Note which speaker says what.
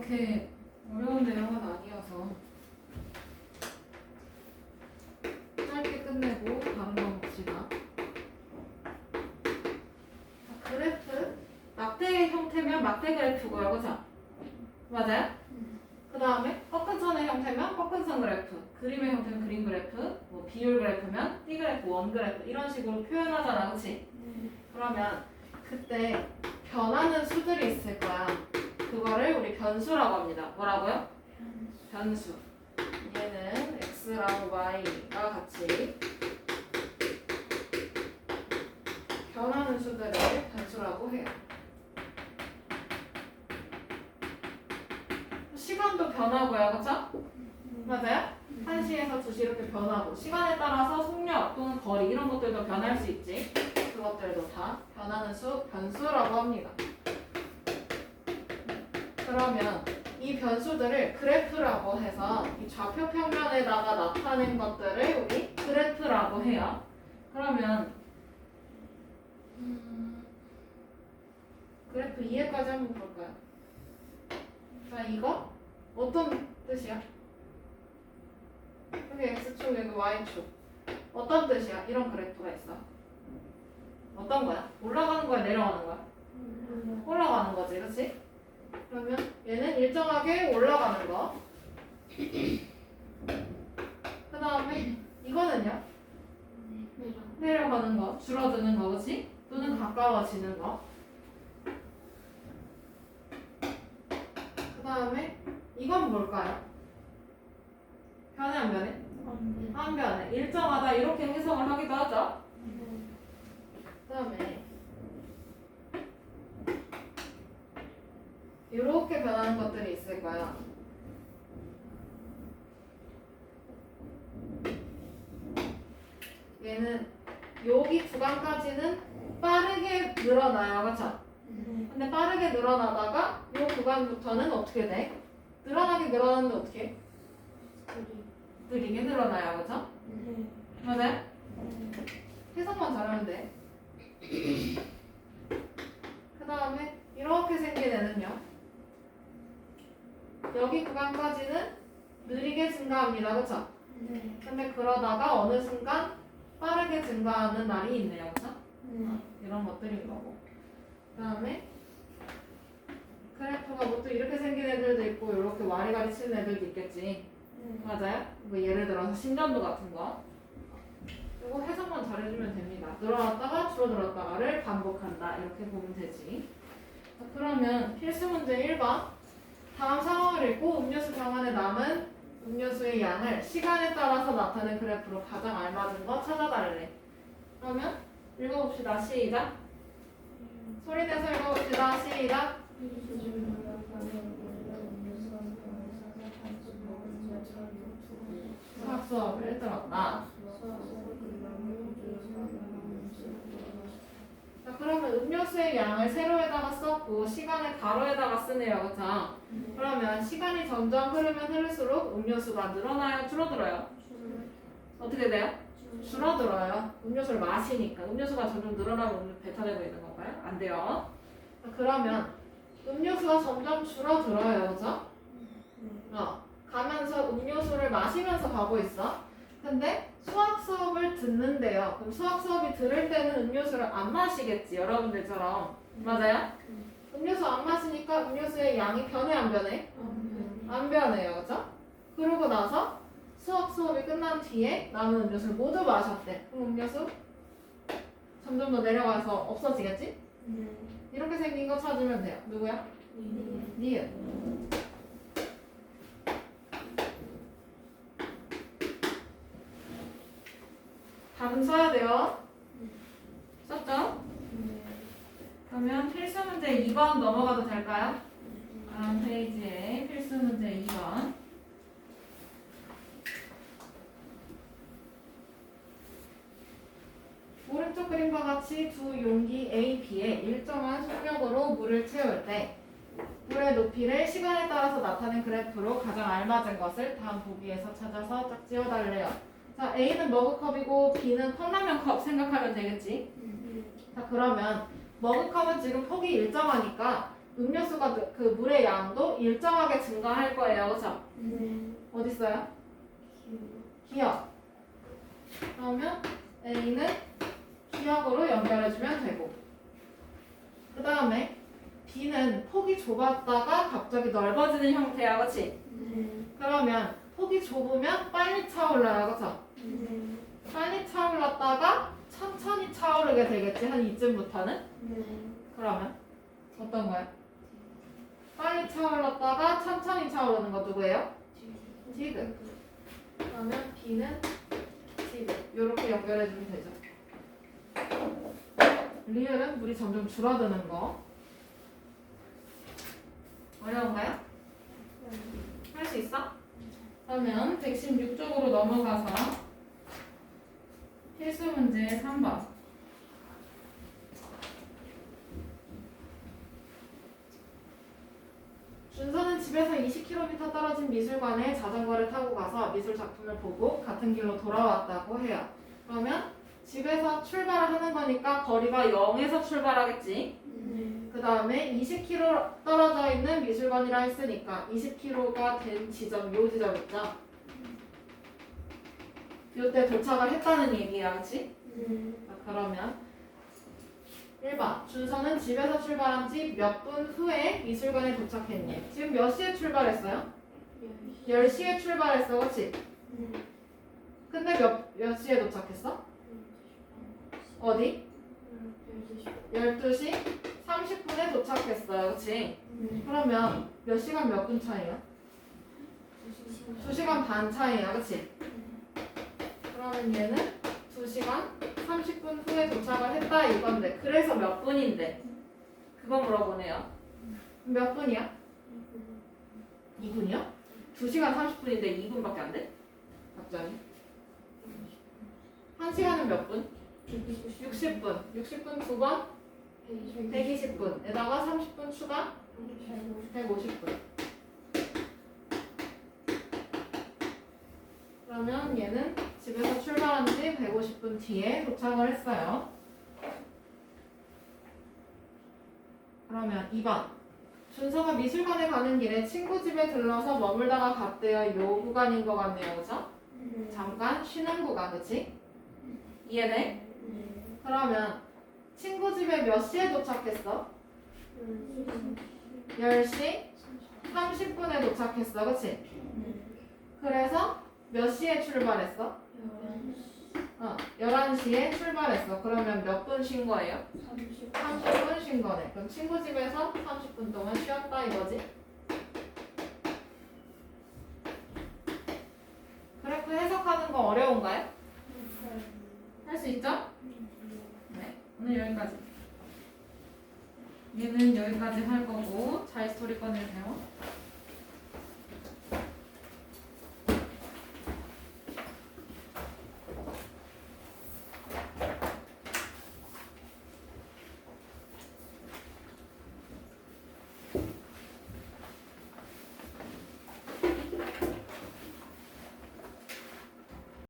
Speaker 1: 그렇게 어려운 내용은 아니어서 짧게 끝내고 다른 거 봅시다. 그래프 막대 형태면 막대 그래프고요, 그죠? 맞아요? 그 다음에 꺾은선의 형태면 꺾은선 그래프, 그림의 형태는 그림 그래프, 뭐 비율 그래프면 띠 그래프, 원 그래프 이런 식으로 표현하잖아, 그렇지? 그러면 그때 변하는 수들이 있을 거야. 그거를 우리 변수라고 합니다. 뭐라고요? 변수. 얘는 x랑 y가 같이 변하는 수들을 변수라고 해요. 시간도 변하고요, 그렇죠? 맞아요? 1시에서 2시 이렇게 변하고 시간에 따라서 속력 또는 거리 이런 것들도 변할 수 있지. 그것들도 다 변하는 수, 변수라고 합니다. 그러면 이 변수들을 그래프라고 해서 이 좌표 평면에다가 나타낸 것들을 우리 그래프라고 해요. 그러면 그래프 이해까지 한번 볼까요? 자, 이거 어떤 뜻이야? 여기 x축, 여기 y축. 어떤 뜻이야? 이런 그래프가 있어. 어떤 거야? 올라가는 거야? 내려가는 거야? 올라가는 거지, 그렇지? 그러면 얘는 일정하게 올라가는 거. 그 다음에 이거는요? 내려가는 거, 줄어드는 거, 그렇지? 또는 가까워지는 거. 그 다음에 이건 뭘까요? 변해 안 변해? 안 변해. 일정하다 이렇게 해석을 하기도 하죠. 그 다음에 이렇게 변하는 것들이 있을 거야. 얘는 여기 구간까지는 빠르게 늘어나요, 그렇죠? 근데 빠르게 늘어나다가 이 구간부터는 어떻게 돼? 늘어나는데 어떻게 해? 느리게 늘어나요, 그렇죠? 맞아요? 해석만 잘하면 돼. 그 다음에 이렇게 생긴 애는요. 여기 구간까지는 느리게 증가합니다, 그렇죠? 근데 그러다가 어느 순간 빠르게 증가하는 날이 있네요, 그렇죠? 이런 것들인 거고. 그 다음에 그래프가 뭐 또 이렇게 생긴 애들도 있고 이렇게 와리가리 치는 애들도 있겠지. 맞아요? 뭐 예를 들어서 신전도 같은 거. 이거 해석만 잘해주면 됩니다. 늘어났다가 줄어들었다가를 반복한다. 이렇게 보면 되지. 자, 그러면 필수 문제 1번. 다음 상황을 읽고 음료수 병 안에 남은 음료수의 양을 시간에 따라서 나타낸 그래프로 가장 알맞은 거 찾아달래. 그러면 읽어봅시다. 시작. 소리 내서 읽어봅시다. 시작. 수학 수업을 들었다. 자, 그러면 음료수의 양을 세로에다가 썼고 시간을 가로에다가 쓰네요, 그렇죠? 그러면 시간이 점점 흐르면 흐를수록 음료수가 늘어나요, 줄어들어요? 어떻게 돼요? 줄어들어요. 음료수를 마시니까 음료수가 점점 늘어나면 뱉어내고 있는 건가요? 안 돼요. 자, 그러면 음료수가 점점 줄어들어요, 그렇죠? 가면서 음료수를 마시면서 가고 있어. 근데 수학 수업을 듣는데요. 그럼 수학 수업이 들을 때는 음료수를 안 마시겠지, 여러분들처럼. 맞아요? 음료수 안 마시니까 음료수의 양이 변해, 안 변해? 안 변해요, 그죠? 그러고 나서 수학 수업이 끝난 뒤에 남은 음료수를 모두 마셨대. 그럼 음료수 점점 더 내려가서 없어지겠지? 이렇게 생긴 거 찾으면 돼요. 누구야? 니은. 답은 써야 돼요. 썼죠? 그러면 필수 문제 2번 넘어가도 될까요? 다음 페이지에 필수 문제 2번. 오른쪽 그림과 같이 두 용기 A, B에 일정한 속력으로 물을 채울 때 물의 높이를 시간에 따라서 나타낸 그래프로 가장 알맞은 것을 다음 보기에서 찾아서 짝지어달래요. 자, A는 머그컵이고 B는 컵라면 컵 생각하면 되겠지? 자, 그러면 머그컵은 지금 폭이 일정하니까 음료수가 그 물의 양도 일정하게 증가할 거예요. 그렇죠? 어디 있어요? 기억. 그러면 A는 기억으로 연결해주면 되고, 그 다음에 B는 폭이 좁았다가 갑자기 넓어지는 형태야. 그렇지? 그러면 폭이 좁으면 빨리 차올라요. 그렇죠? 빨리 차올랐다가 천천히 차오르게 되겠지. 한 이쯤부터는. 그러면 어떤 거예요? 빨리 차올랐다가 천천히 차오르는 거 누구예요? 지금. 그러면 B는 지금. 이렇게 연결해주면 되죠. 리을은 물이 점점 줄어드는 거. 어려운가요? 할 수 있어? 그러면 116쪽으로 넘어가서 필수 문제 3번. 준서는 집에서 20km 떨어진 미술관에 자전거를 타고 가서 미술 작품을 보고 같은 길로 돌아왔다고 해요. 그러면 집에서 출발을 하는 거니까 거리가 0에서 출발하겠지. 그 다음에 20km 떨어져 있는 미술관이라 했으니까 20km가 된 지점, 요 지점 있죠? 요때 도착을 했다는 얘기야, 그치? 그러면 1번 준서는 집에서 출발한 지 몇 분 후에 미술관에 도착했니? 지금 몇 시에 출발했어요? 10시에 출발했어, 그치? 근데 몇 시에 도착했어? 어디? 12시 30분에 도착했어요, 그치? 그러면 몇 시간 몇 분 차이야? 2시간 반 차이야, 그치? 그러면 얘는 2시간 30분 후에 도착을 했다 이건데, 그래서 몇 분인데? 그거 물어보네요. 몇 분이야? 2분이요? 2시간 30분인데 2분밖에 안 돼? 갑자기? 1시간은 몇 분? 60분. 60분 9번? 120분. 에다가 30분 추가? 150분. 그러면 얘는 집에서 출발한 지 150분 뒤에 도착을 했어요. 그러면 2번. 준서가 미술관에 가는 길에 친구 집에 들러서 머물다가 갔대요. 요 구간인 것 같네요. 그죠? 잠깐 쉬는 구간, 그치? 이해돼? 그러면 친구 집에 몇 시에 도착했어? 10시 30분에 도착했어. 그치? 그래서 몇 시에 출발했어? 11시에 출발했어. 그러면 몇 분 쉰 거예요? 30분 쉰 거네. 그럼 친구 집에서 30분 동안 쉬었다 이거지? 그래프 해석하는 거 어려운가요? 할 수 있죠? 네. 오늘 여기까지. 얘는 여기까지 할 거고, 자, 스토리 꺼내세요.